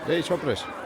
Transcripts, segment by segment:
Lei ci ho preso.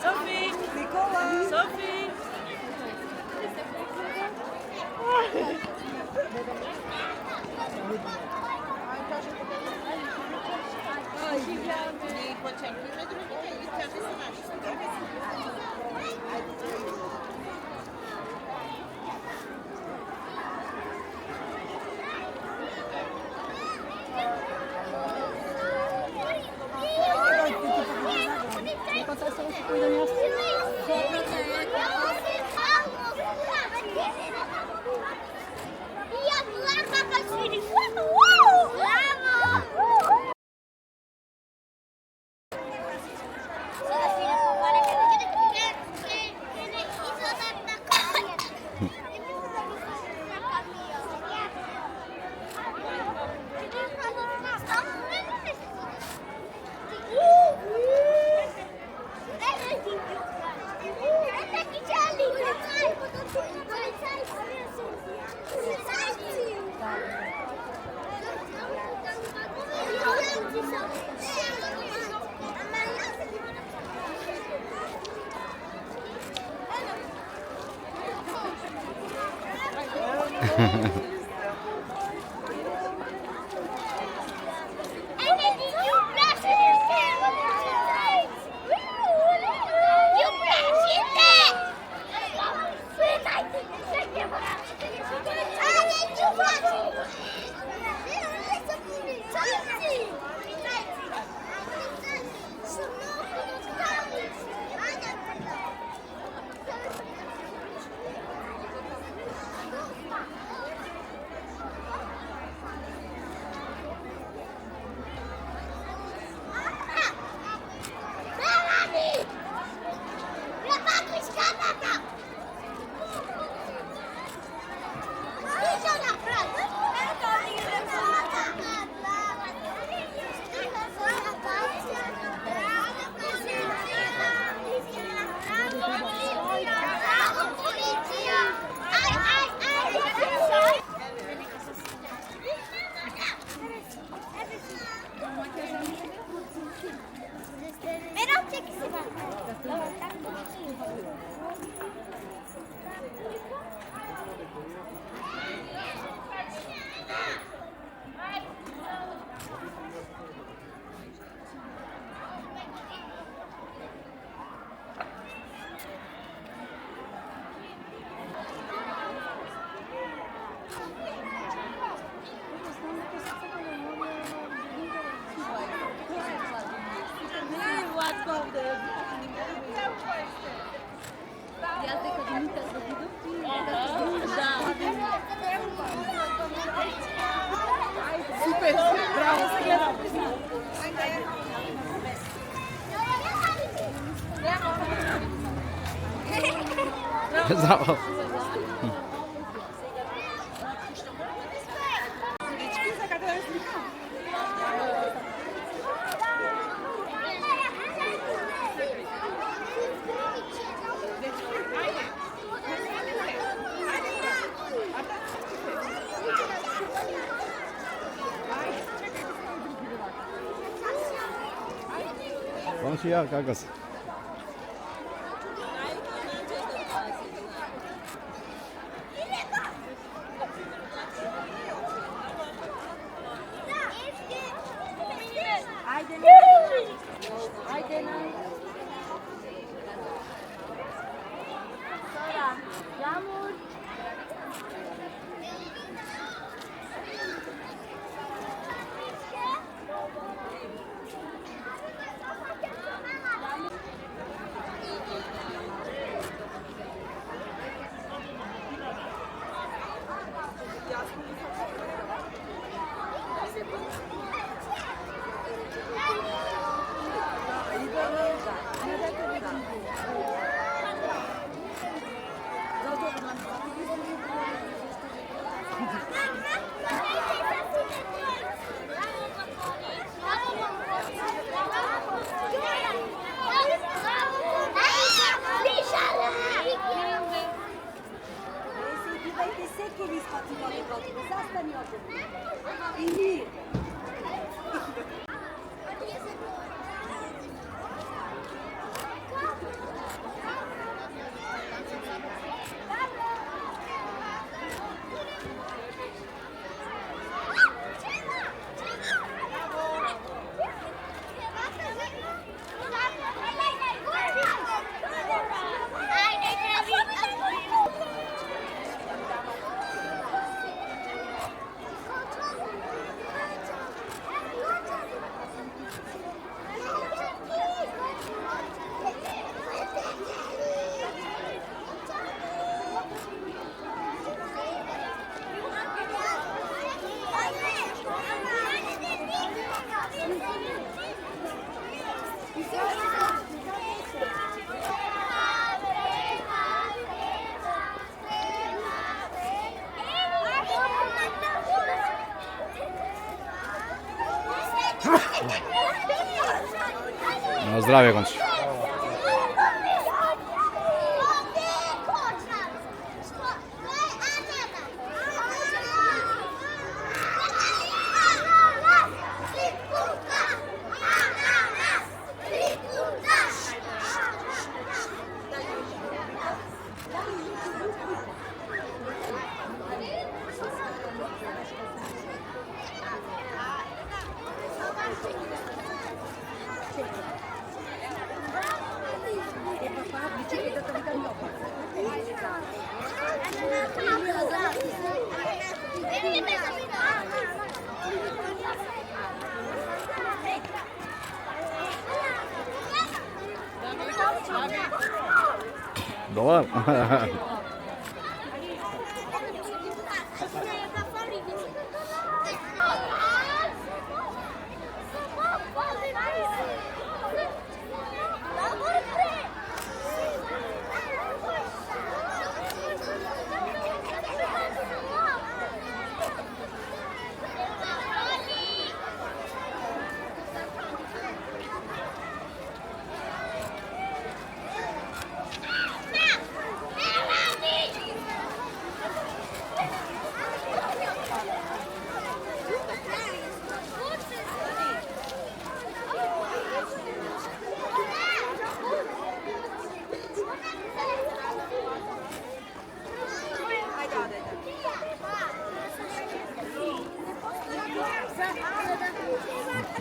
Sophie! Nicolas! Sophie! Meral çekisi var. Super, bravo. Bravo. ya kankas. Sonra Yağmur. Vai ter sempre eles para tirar o Na zdrowie kończ. Dolar.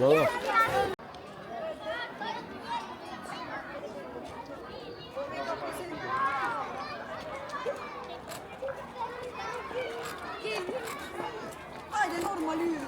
Dolar. Haydi normal yürü.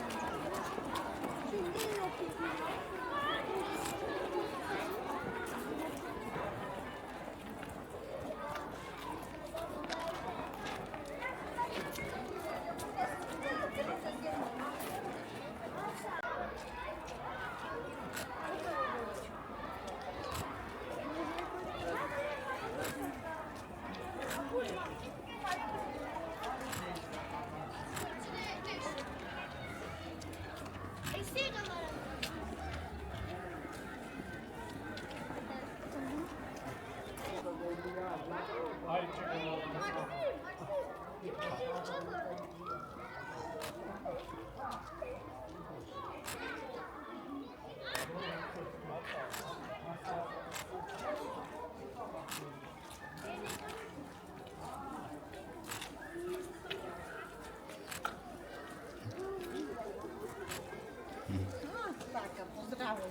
taka, pozdrawiam.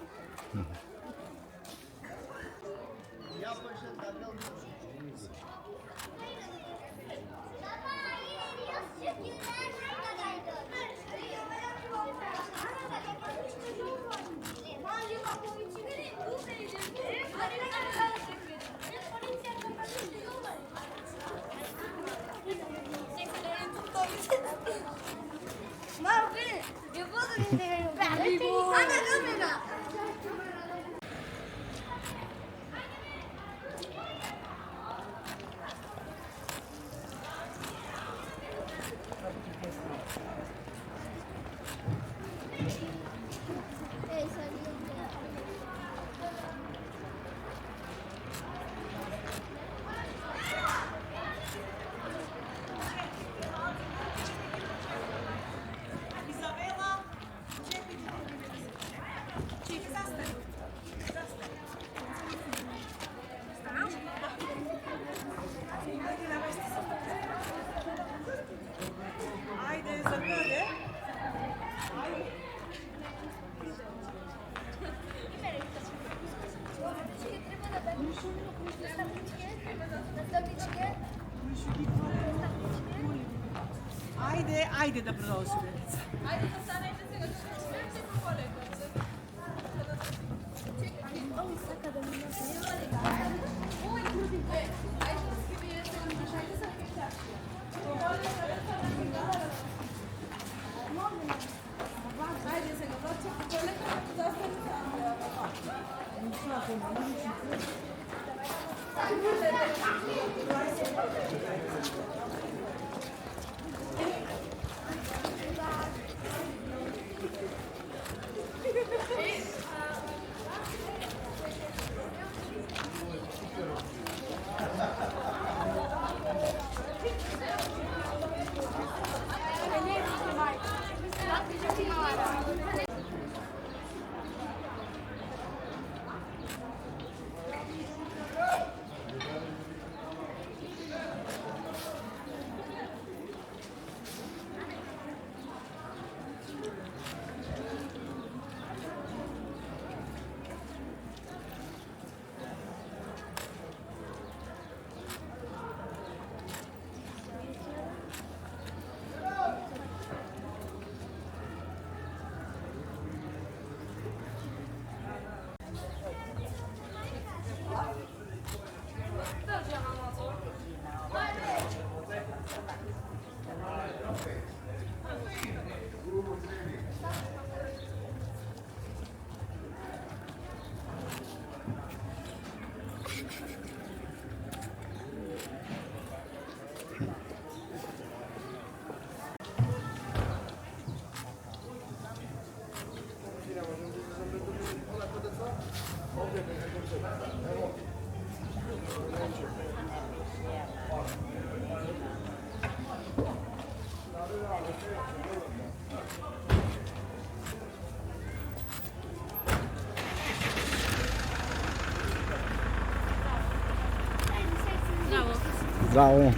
Ajde, za dalje. Ajde da prosim. Bravo.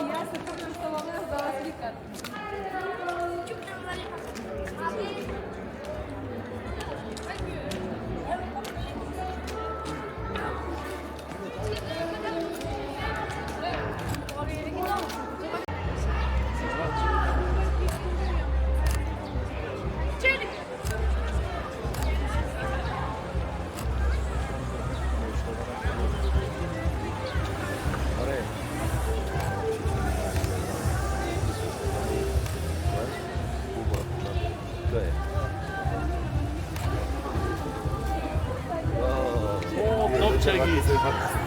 Ja se poczęstowałam za Afrikę.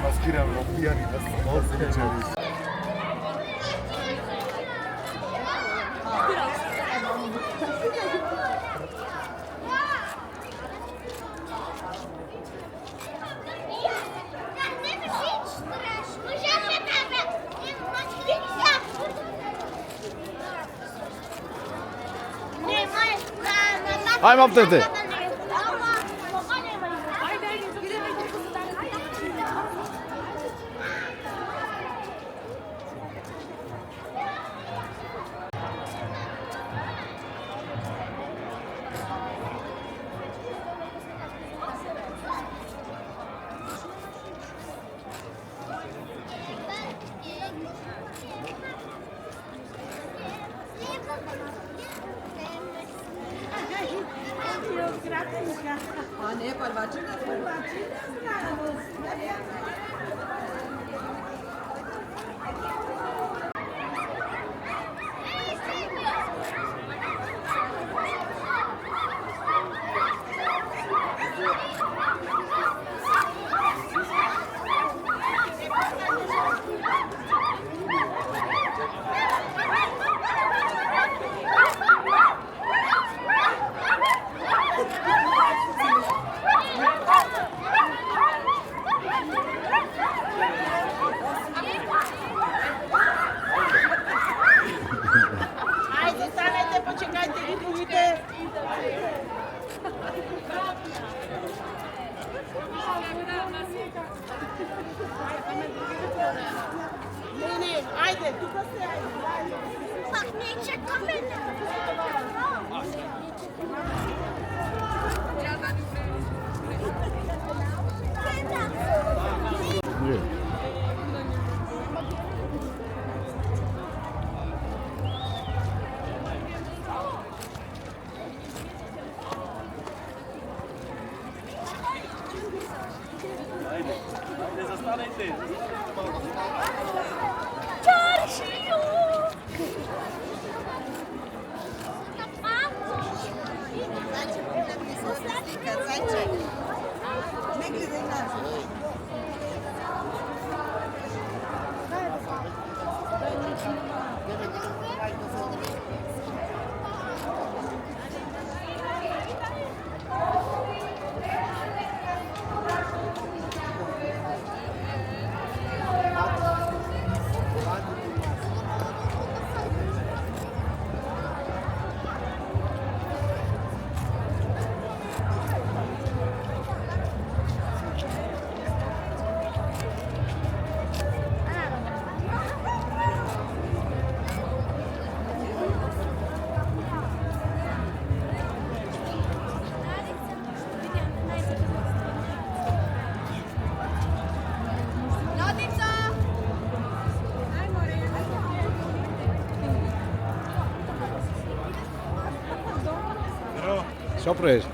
maskira, pijani, da Ajmo wtedy. A ne, prvačina, Ajde, stanete, počekajte, vidite. Ne, ajde, tu pa se ajde. Pa neće kamene. Nie. Що прийш?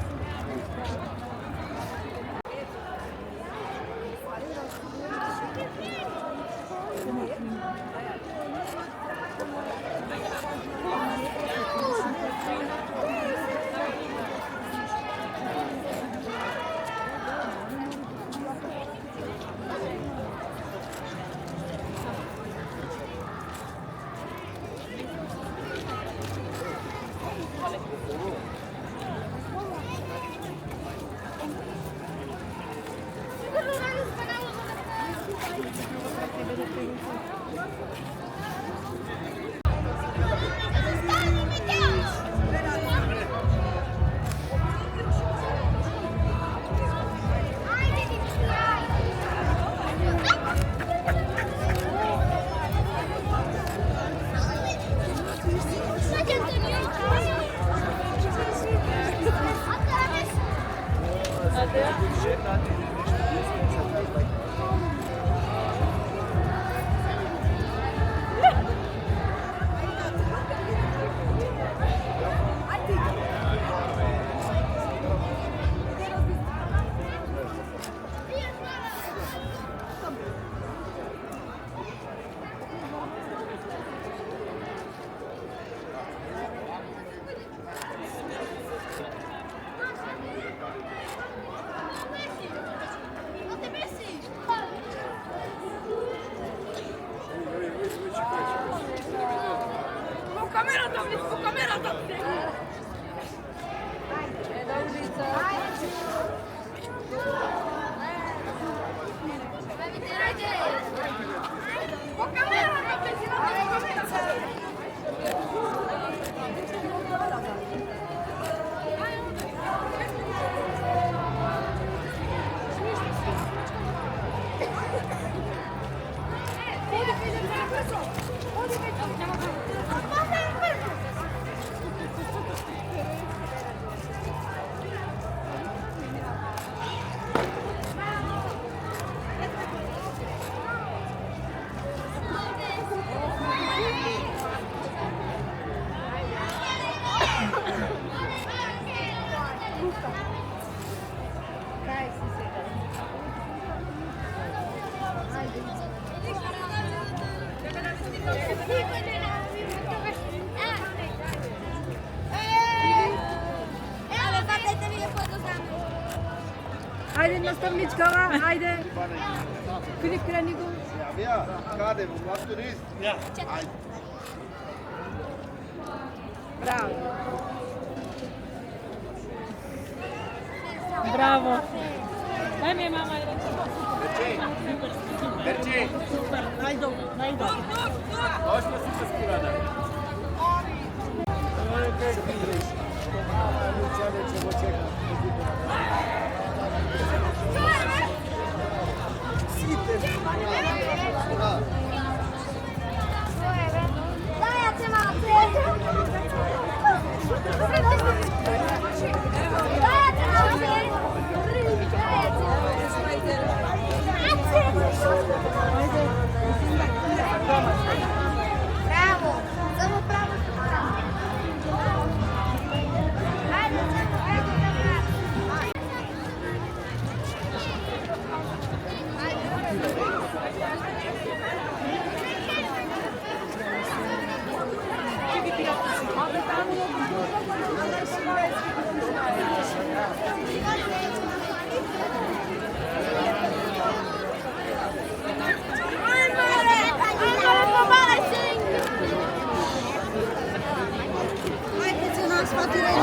Ajde, nastavničkova, ajde. Filip Krenigu. Ja, kadem, u turist. Ja. Ajde. Bravo. Bravo. Daj mi je mama i reći. Drži. Super, najdo. Došlo si se skirada. Mama, Luciane ćemo čekati. Bravo! Samo pravo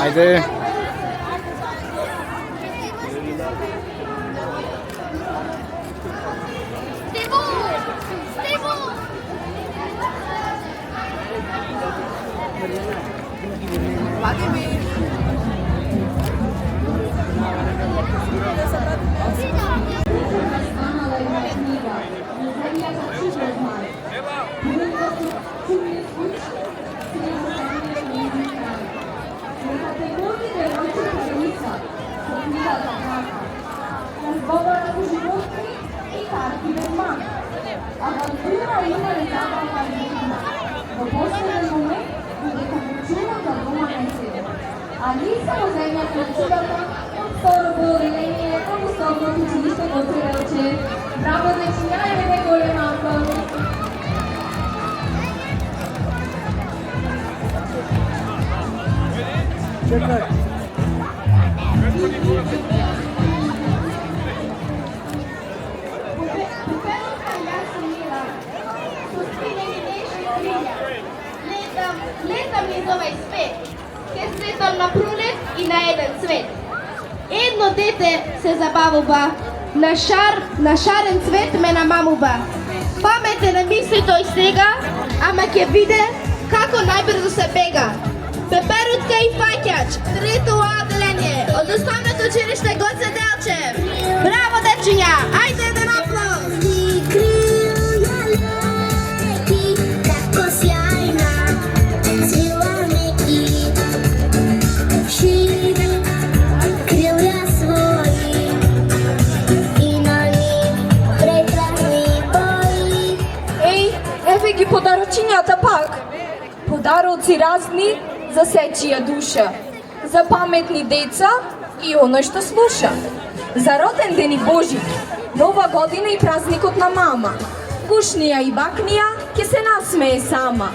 Ajde. Ali samo zemlja kulturata, solo linee, come sono tutti gli veloce. Bravo da insegnare le regole manco. Leta mi je ovaj svet, ker svetom na prunet in na eden svet. Edno dete se zabavova, na šaren svet me namamova. Pamete ne misli to iz tega, ampak je vide, kako najbrzo se bega. Peperutka in Fajkjač, tretje oddeljenje, od osnovne do učilišne Goce Delčev. Bravo, dečinja, ajde jedan aplauz! Ги подарочињата пак. Подароци разни за сечија душа, за паметни деца и оној што слуша. За роден ден и Божик, нова година и празникот на мама. Гушнија и бакнија ќе се насмее сама.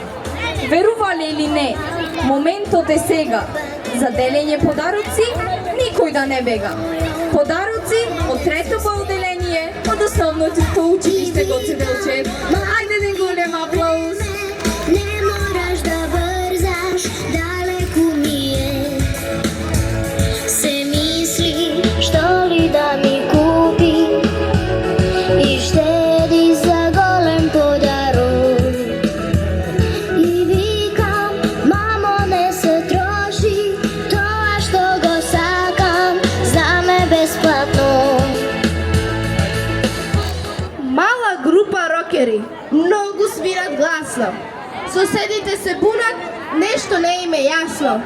Верувале или не, моментот е сега. За делење подароци никој да не бега. Подароци од трето одделение од основното училиште Гоце Делчев. Ајде еден голем аплауз. Не мораш да врзаш. ясно. Соседите се бунат, нещо не им е ясно.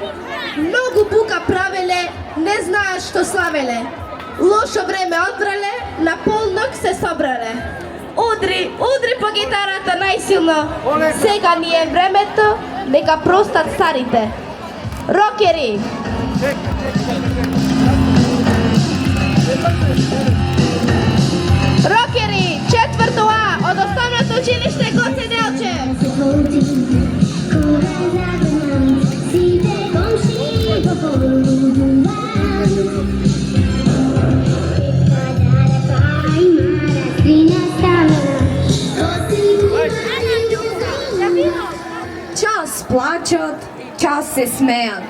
Много бука правеле, не знаат што славеле. Лошо време одбрале, на полнок се собрале. Удри, удри по гитарата најсилно. Сега ни е времето, нека простат старите. Рокери! Рокери, четврто А од основното училиште Гоце Делчев. Час плачат, час се смеят.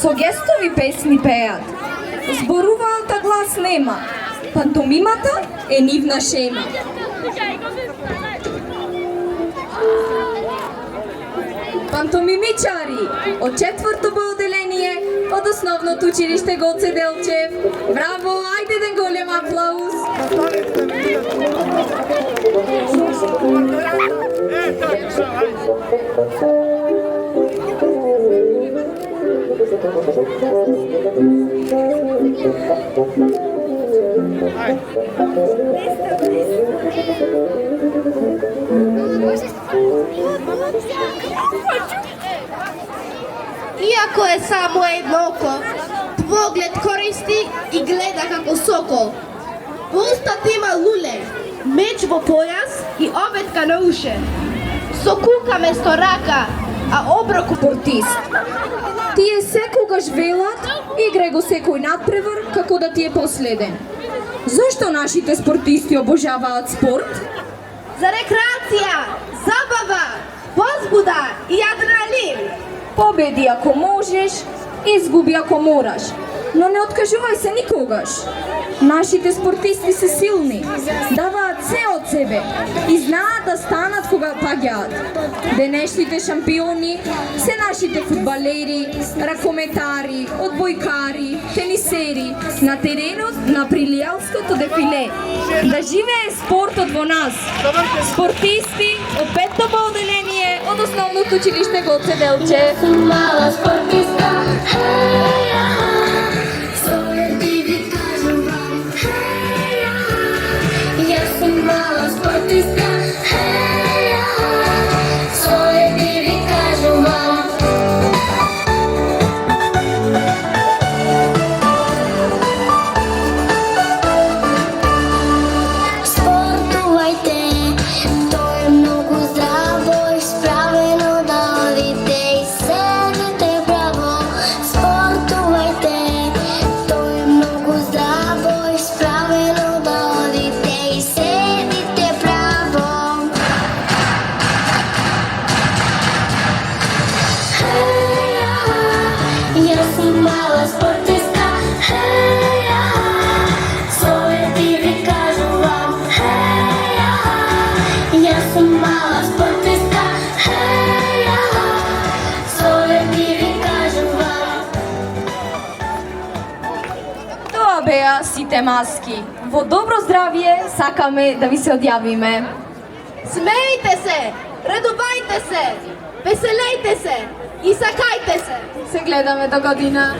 Со гестови песни пеят. Зборуваата глас нема. Пантомимата е нивна шема. Пантомимичари од четврто Б одделение од основното училиште Гоце Делчев. Браво, ајде еден голем аплауз. Иако е само едно око, поглед користи и гледа како сокол. Во устата има луле, меч во појас и обетка на уше. Со кука место рака, а оброк Спортист. Тие секогаш велат, играј го секој надпревар како да ти е последен. Зошто нашите спортисти обожаваат спорт? за рекреација, забава, возбуда и адреналин. Победи ако можеш, изгуби ако мораш. Но не откажувај се никогаш. Нашите спортисти се силни, даваат се од себе и знаат да станат кога паѓаат. Денешните шампиони се нашите фудбалери, ракометари, одбојкари, тенисери на теренот на Прилијалското дефиле. Да живее спортот во нас. Спортисти од петто Б одделение од основното училиште Гоце Делчев. Мала спортиста, своје ти ви кажам вам, јас сум мала спортиста, своје ти ви кажам вам. Спортувајте, тоа е многу здраво, исправено да одите и седите браво. Спортувајте, тоа е многу здраво, исправено да одите и седите браво. Јас сум мала спортиста, своје ти ви кажам вам, јас сум мала спортиста, своје ти ви кажам вам. Тоа беа сите маски. Во добро здравје сакаме да ви се одјавиме. Смејте се, радувајте се, веселејте се и сакајте се. Се гледаме до година.